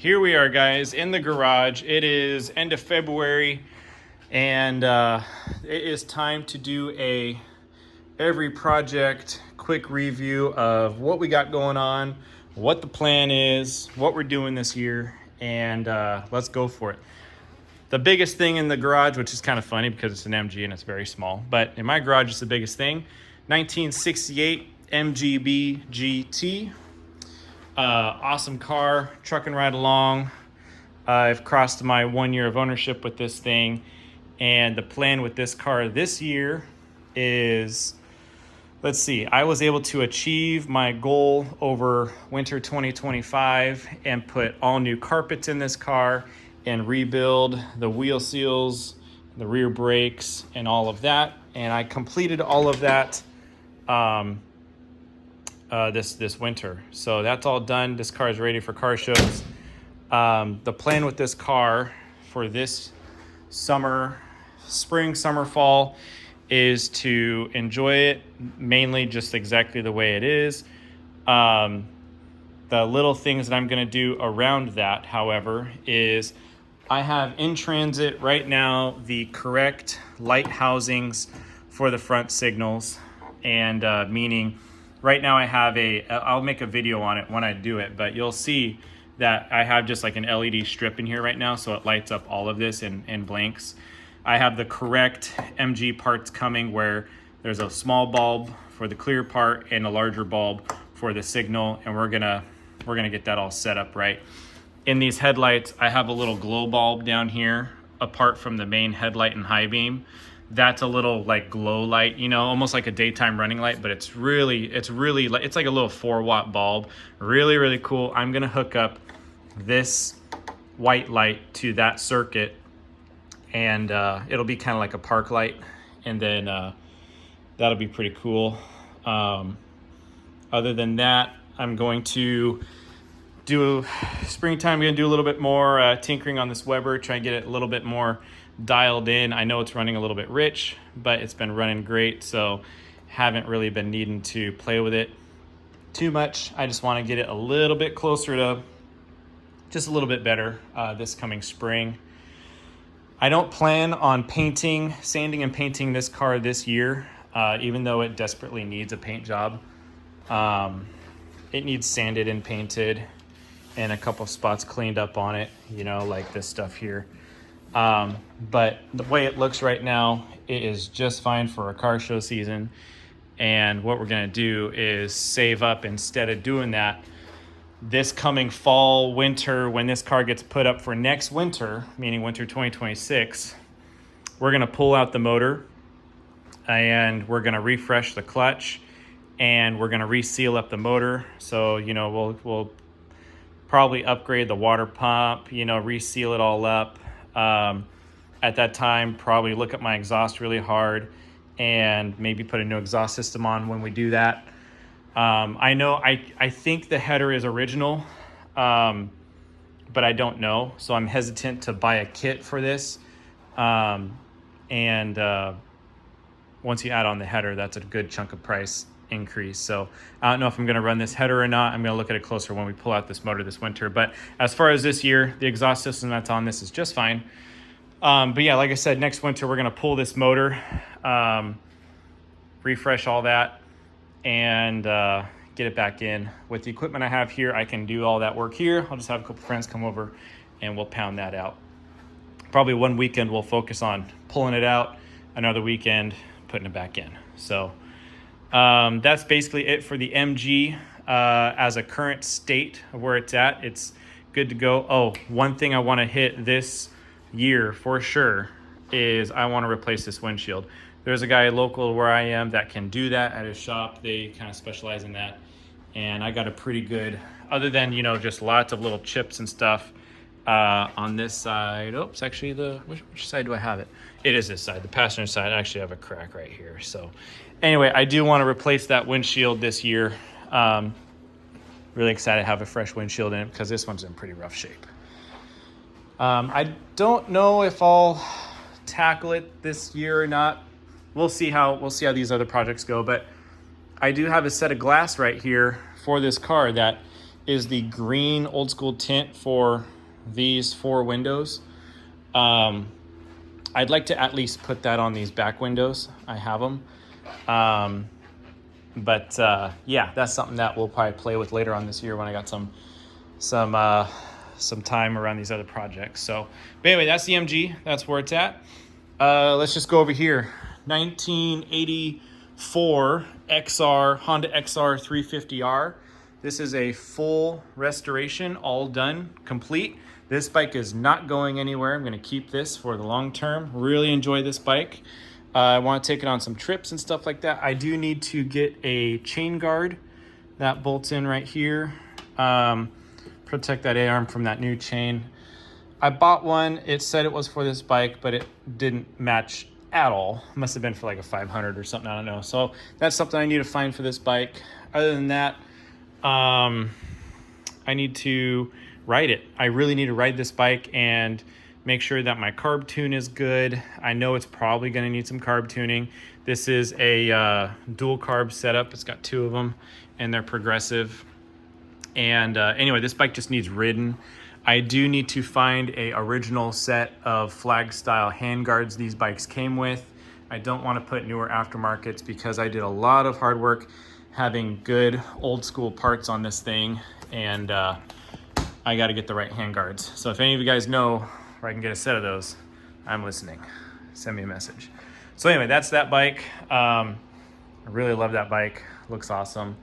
here we are, guys, in the garage. It is end of February, and it is time to do a every project quick review of what we got going on, what the plan is, what we're doing this year, and let's go for it. The biggest thing in the garage, which is kind of funny because it's an MG and it's very small, but in my garage it's the biggest thing, 1968 MGB GT. Awesome car, trucking right along. I've crossed my 1 year of ownership with this thing, and the plan with this car this year is, let's see, I was able to achieve my goal over winter 2025 and put all new carpets in this car and rebuild the wheel seals, the rear brakes, and all of that. And I completed all of that this winter. So that's all done. This car is ready for car shows. The plan with this car for this summer, spring, summer, fall, is to enjoy it mainly just exactly the way it is. The little things that I'm going to do around that, however, is I have in transit right now the correct light housings for the front signals, and meaning right now I have I'll make a video on it when I do it, but you'll see that I have just like an LED strip in here right now, so it lights up all of this and blinks. I have the correct MG parts coming where there's a small bulb for the clear part and a larger bulb for the signal, and we're gonna get that all set up right. In these headlights, I have a little glow bulb down here apart from the main headlight and high beam. That's a little like glow light, you know, almost like a daytime running light, but it's like a little 4-watt bulb. Really cool. I'm gonna hook up this white light to that circuit, and it'll be kind of like a park light, and then that'll be pretty cool. Other than that, I'm going to do springtime. I'm gonna do a little bit more tinkering on this Weber, try and get it a little bit more dialed in. I know it's running a little bit rich, but it's been running great, so haven't really been needing to play with it too much. I just want to get it a little bit closer to just a little bit better this coming spring. I don't plan on sanding and painting this car this year, even though it desperately needs a paint job. It needs sanded and painted and a couple spots cleaned up on it, you know, like this stuff here. But the way it looks right now, it is just fine for a car show season. And what we're gonna do is save up instead of doing that. This coming fall, winter, when this car gets put up for next winter, meaning winter 2026, we're gonna pull out the motor and we're gonna refresh the clutch and we're gonna reseal up the motor. So, you know, we'll probably upgrade the water pump, you know, reseal it all up. At that time, probably look at my exhaust really hard and maybe put a new exhaust system on when we do that. I know, I think the header is original, but I don't know. So I'm hesitant to buy a kit for this. Once you add on the header, that's a good chunk of price increase. So I don't know if I'm going to run this header or not. I'm going to look at it closer when we pull out this motor this winter. But as far as this year, the exhaust system that's on this is just fine. But yeah, like I said, next winter we're going to pull this motor, refresh all that, and get it back in. With the equipment I have here, I can do all that work here. I'll just have a couple friends come over and we'll pound that out. Probably one weekend we'll focus on pulling it out, another weekend putting it back in. So that's basically it for the MG as a current state of where it's at. It's good to go. Oh, one thing I want to hit this year for sure is I want to replace this windshield. There's a guy local where I am that can do that at his shop. They kind of specialize in that, and I got a pretty good, other than, you know, just lots of little chips and stuff on this side. Oops, actually which side do I have it? It is this side, the passenger side. I actually have a crack right here. So anyway, I do want to replace that windshield this year. Really excited to have a fresh windshield in it because this one's in pretty rough shape. I don't know if I'll tackle it this year or not. We'll see how these other projects go, but I do have a set of glass right here for this car that is the green old school tint for these 4 windows. I'd like to at least put that on these back windows. I have them. But yeah, that's something that we'll probably play with later on this year when I got some time around these other projects. So, but anyway, that's the MG. That's where it's at. Let's just go over here. 1984 XR, Honda XR 350R. This is a full restoration, all done, complete. This bike is not going anywhere. I'm going to keep this for the long term. Really enjoy this bike. I want to take it on some trips and stuff like that. I do need to get a chain guard that bolts in right here. Protect that A-arm from that new chain. I bought one. It said it was for this bike, but it didn't match at all. Must have been for like a 500 or something. I don't know. So that's something I need to find for this bike. Other than that, I need to ride it. I really need to ride this bike and make sure that my carb tune is good. I know it's probably going to need some carb tuning. This is a dual carb setup. It's got 2 of them and they're progressive. And anyway, this bike just needs ridden. I do need to find a original set of flag style handguards these bikes came with. I don't want to put newer aftermarkets because I did a lot of hard work having good old school parts on this thing, and I got to get the right handguards. So if any of you guys know where I can get a set of those, I'm listening. Send me a message. So anyway, that's that bike. I really love that bike. Looks awesome.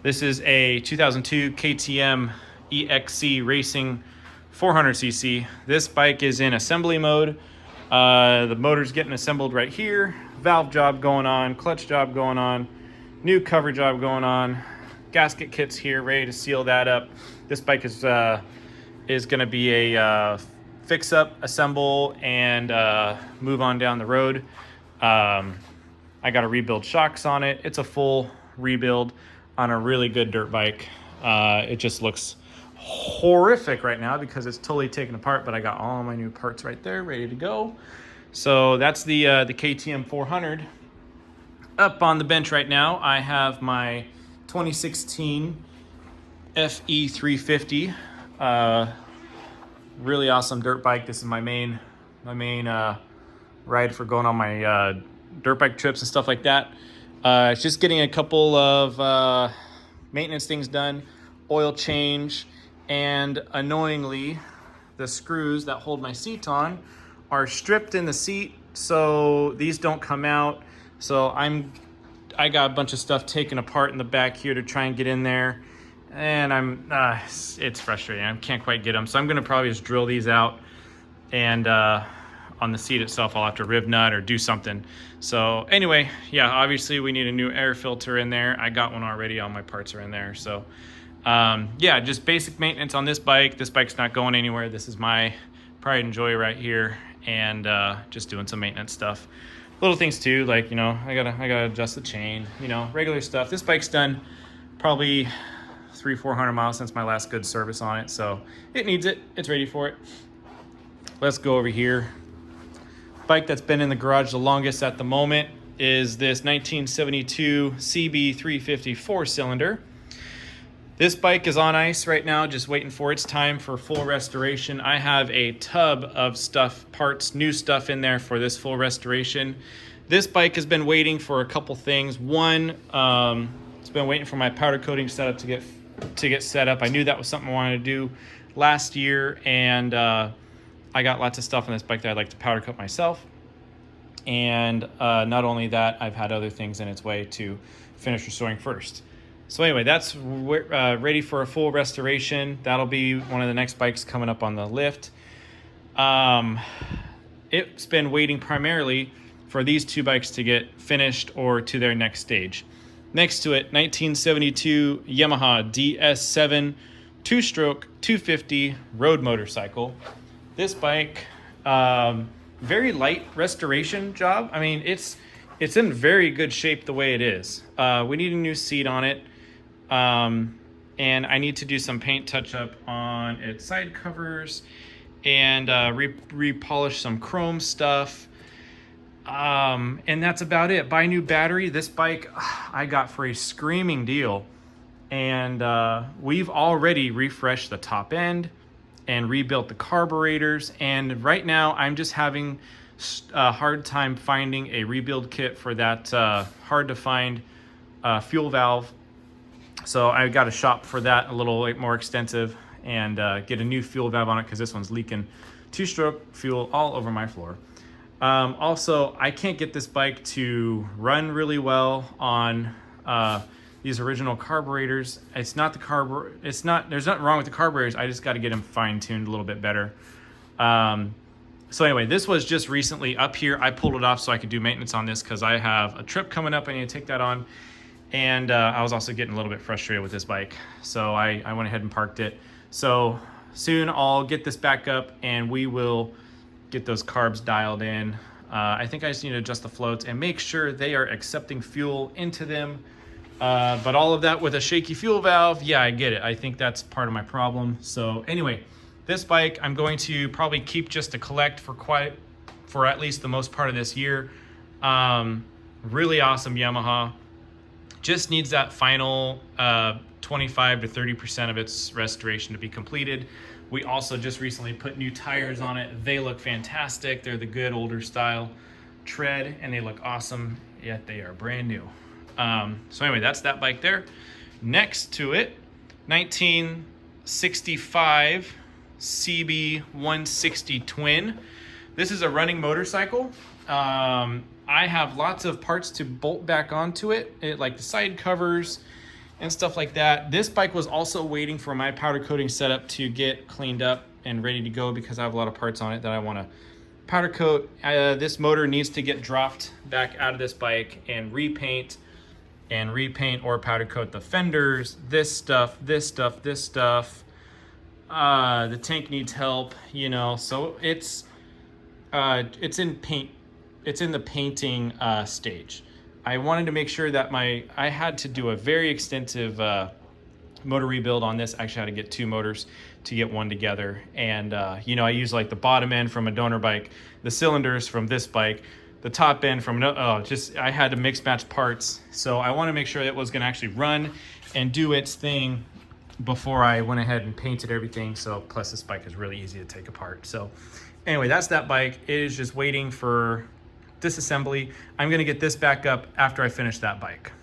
This is a 2002 KTM EXC Racing 400cc. This bike is in assembly mode. The motor's getting assembled right here. Valve job going on, clutch job going on, new cover job going on. Gasket kit's here, ready to seal that up. This bike is going to be a fix up, assemble, and move on down the road. I got to rebuild shocks on it. It's a full rebuild on a really good dirt bike. It just looks horrific right now because it's totally taken apart, but I got all my new parts right there ready to go. So that's the KTM 400. Up on the bench right now, I have my 2016 FE 350. Really awesome dirt bike. This is my main ride for going on my dirt bike trips and stuff like that. It's just getting a couple of maintenance things done, oil change, and annoyingly, the screws that hold my seat on are stripped in the seat, so these don't come out. So I got a bunch of stuff taken apart in the back here to try and get in there, and it's frustrating. I can't quite get them, so I'm gonna probably just drill these out, and on the seat itself, I'll have to rib nut or do something. So anyway, yeah, obviously we need a new air filter in there. I got one already, all my parts are in there. So yeah, just basic maintenance on this bike. This bike's not going anywhere. This is my pride and joy right here, and just doing some maintenance stuff. Little things too, like, you know, I gotta adjust the chain, you know, regular stuff. This bike's done probably 300-400 miles since my last good service on it, so it needs it. It's ready for it. Let's go over here. Bike that's been in the garage the longest at the moment is this 1972 CB 350 4-cylinder. This bike is on ice right now, just waiting for its time for full restoration. I have a tub of stuff, parts, new stuff in there for this full restoration. This bike has been waiting for a couple things. One, it's been waiting for my powder coating setup to get set up. I knew that was something I wanted to do last year, and I got lots of stuff on this bike that I'd like to powder coat myself. And not only that, I've had other things in its way to finish restoring first. So anyway, that's ready for a full restoration. That'll be one of the next bikes coming up on the lift. It's been waiting primarily for these 2 bikes to get finished or to their next stage. Next to it, 1972 Yamaha DS7 2-stroke 250 road motorcycle. This bike, very light restoration job. I mean, it's in very good shape the way it is. We need a new seat on it. And I need to do some paint touch up on its side covers and repolish some chrome stuff. And that's about it. Buy a new battery. This bike I got for a screaming deal And we've already refreshed the top end and rebuilt the carburetors. And right now I'm just having a hard time finding a rebuild kit for that hard to find fuel valve. So I got to shop for that a little more extensive and get a new fuel valve on it because this one's leaking two-stroke fuel all over my floor. Also, I can't get this bike to run really well on these original carburetors. It's not the there's nothing wrong with the carburetors. I just got to get them fine-tuned a little bit better. So anyway, this was just recently up here. I pulled it off so I could do maintenance on this because I have a trip coming up. I need to take that on. And I was also getting a little bit frustrated with this bike. So I went ahead and parked it. So soon I'll get this back up and we will get those carbs dialed in. I think I just need to adjust the floats and make sure they are accepting fuel into them. But all of that with a shaky fuel valve, yeah, I get it. I think that's part of my problem. So anyway, this bike I'm going to probably keep just to collect for at least the most part of this year. Really awesome Yamaha. Just needs that final 25 to 30% of its restoration to be completed. We also just recently put new tires on it. They look fantastic. They're the good older style tread and they look awesome, yet they are brand new. So anyway, that's that bike there. Next to it, 1965 CB160 Twin. This is a running motorcycle. I have lots of parts to bolt back onto it, like the side covers and stuff like that. This bike was also waiting for my powder coating setup to get cleaned up and ready to go because I have a lot of parts on it that I want to powder coat. This motor needs to get dropped back out of this bike and repaint or powder coat the fenders, this stuff. The tank needs help, you know, so it's in paint. It's in the painting stage. I wanted to make sure that I had to do a very extensive motor rebuild on this. Actually, I had to get two motors to get one together. And, you know, I use like the bottom end from a donor bike, the cylinders from this bike, the top end from, I had to mix match parts. So I want to make sure it was going to actually run and do its thing before I went ahead and painted everything. So plus this bike is really easy to take apart. So anyway, that's that bike. It is just waiting for disassembly. I'm gonna get this back up after I finish that bike.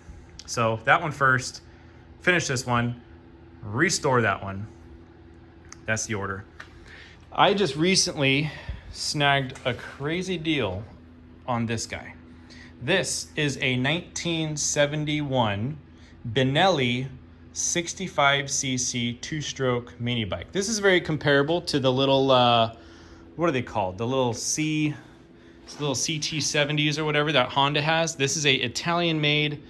So that one first, finish this one, restore that one. That's the order. I just recently snagged a crazy deal on this guy. This is a 1971 Benelli 65cc two-stroke mini bike. This is very comparable to the little, what are they called? The little CT70s or whatever that Honda has. This is a Italian-made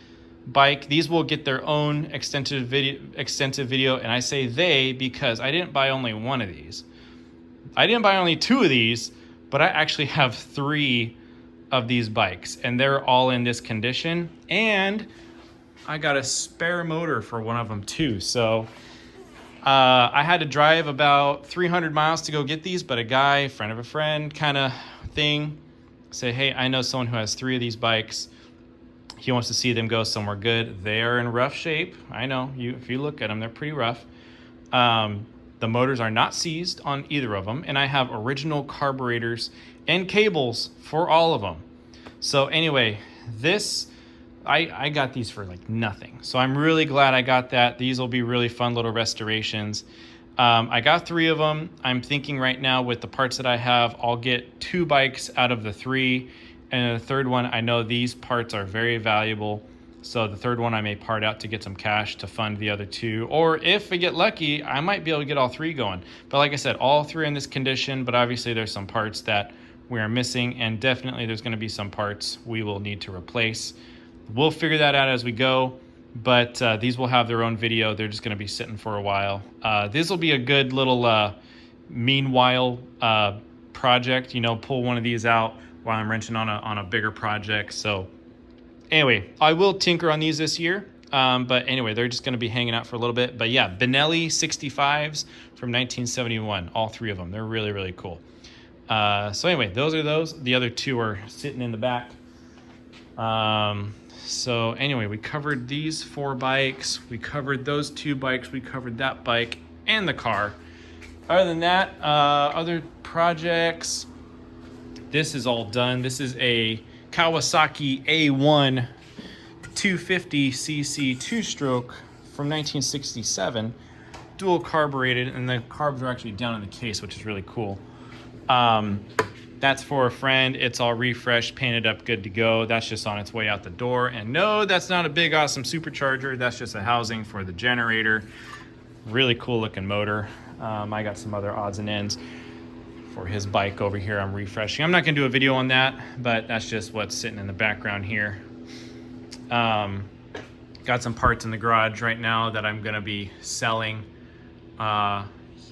bike. These will get their own extensive video, and I say they because I didn't buy only one of these. I didn't buy only two of these, but I actually have three of these bikes, and they're all in this condition. And I got a spare motor for one of them too. So I had to drive about 300 miles to go get these, but a guy, friend of a friend kind of thing, say, hey, I know someone who has three of these bikes. He wants to see them go somewhere good. They are in rough shape. I know, if you look at them, they're pretty rough. The motors are not seized on either of them, and I have original carburetors and cables for all of them. So anyway, I got these for like nothing. So I'm really glad I got that. These will be really fun little restorations. I got three of them. I'm thinking right now with the parts that I have, I'll get two bikes out of the three. And the third one, I know these parts are very valuable. So the third one I may part out to get some cash to fund the other two. Or if I get lucky, I might be able to get all three going. But like I said, all three are in this condition, but obviously there's some parts that we are missing, and definitely there's gonna be some parts we will need to replace. We'll figure that out as we go. But these will have their own video. They're just going to be sitting for a while. This will be a good little meanwhile project. You know, pull one of these out while I'm wrenching on a bigger project. So anyway, I will tinker on these this year. But anyway, they're just going to be hanging out for a little bit. But yeah, Benelli 65s from 1971. All three of them. They're really, really cool. So anyway, those are those. The other two are sitting in the back. So anyway, we covered these 4 bikes, we covered those 2 bikes, we covered that bike and the car. Other than that, other projects, this is all done. This is a Kawasaki A1 250cc 2-stroke from 1967, dual carbureted, and the carbs are actually down in the case, which is really cool. That's for a friend. It's all refreshed, painted up, good to go. That's just on its way out the door. And no, that's not a big, awesome supercharger. That's just a housing for the generator. Really cool looking motor. I got some other odds and ends for his bike over here. I'm refreshing. I'm not gonna do a video on that, but that's just what's sitting in the background here. Got some parts in the garage right now that I'm gonna be selling.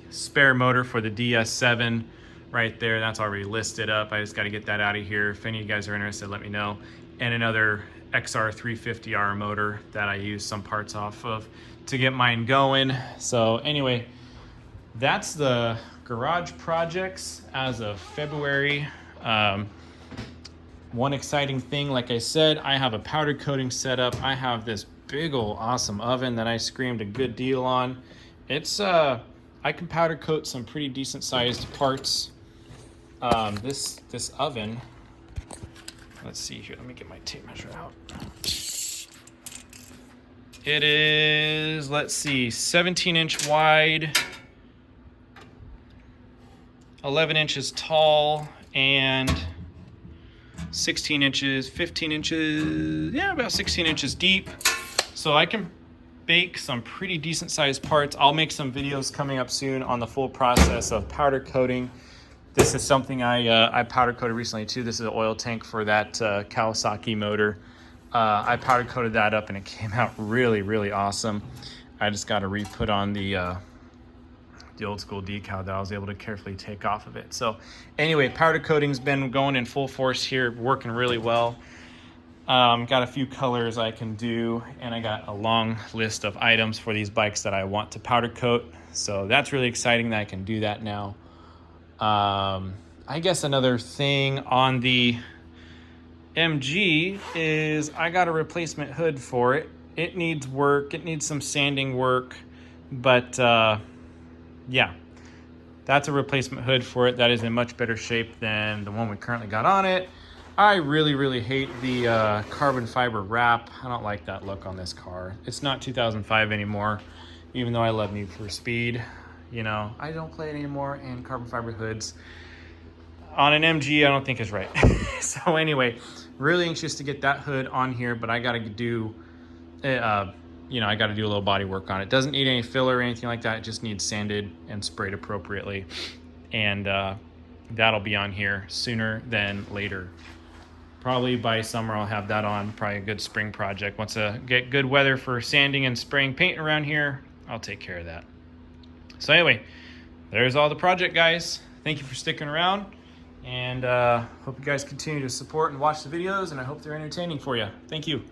Spare motor for the DS7 right there. That's already listed up. I just got to get that out of here. If any of you guys are interested, let me know. And another XR350R motor that I use some parts off of to get mine going. So anyway, that's the garage projects as of February. One exciting thing, like I said, I have a powder coating setup. I have this big old awesome oven that I screamed a good deal on. It's I can powder coat some pretty decent sized parts. This oven, let's see here, let me get my tape measure out. It is, let's see, 17-inch wide, 11 inches tall, and 16 inches, 15 inches, yeah, about 16 inches deep. So I can bake some pretty decent sized parts. I'll make some videos coming up soon on the full process of powder coating. This is something I powder coated recently too. This is an oil tank for that Kawasaki motor. I powder coated that up and it came out really, really awesome. I just got to re-put on the old school decal that I was able to carefully take off of it. So anyway, powder coating's been going in full force here, working really well. Got a few colors I can do, and I got a long list of items for these bikes that I want to powder coat. So that's really exciting that I can do that now. I guess another thing on the MG is I got a replacement hood for it. It needs work. It needs some sanding work, but yeah, that's a replacement hood for it. That is in much better shape than the one we currently got on it. I really, really hate the carbon fiber wrap. I don't like that look on this car. It's not 2005 anymore, even though I love Need for Speed. You know, I don't play it anymore, and carbon fiber hoods on an MG I don't think is right. So anyway, really anxious to get that hood on here, but I got to do, you know, I got to do a little body work on it. Doesn't need any filler or anything like that. It just needs sanded and sprayed appropriately, and that'll be on here sooner than later. Probably by summer I'll have that on. Probably a good spring project. Once I get good weather for sanding and spraying paint around here, I'll take care of that. So anyway, there's all the project, guys. Thank you for sticking around, and hope you guys continue to support and watch the videos, and I hope they're entertaining for you. Thank you.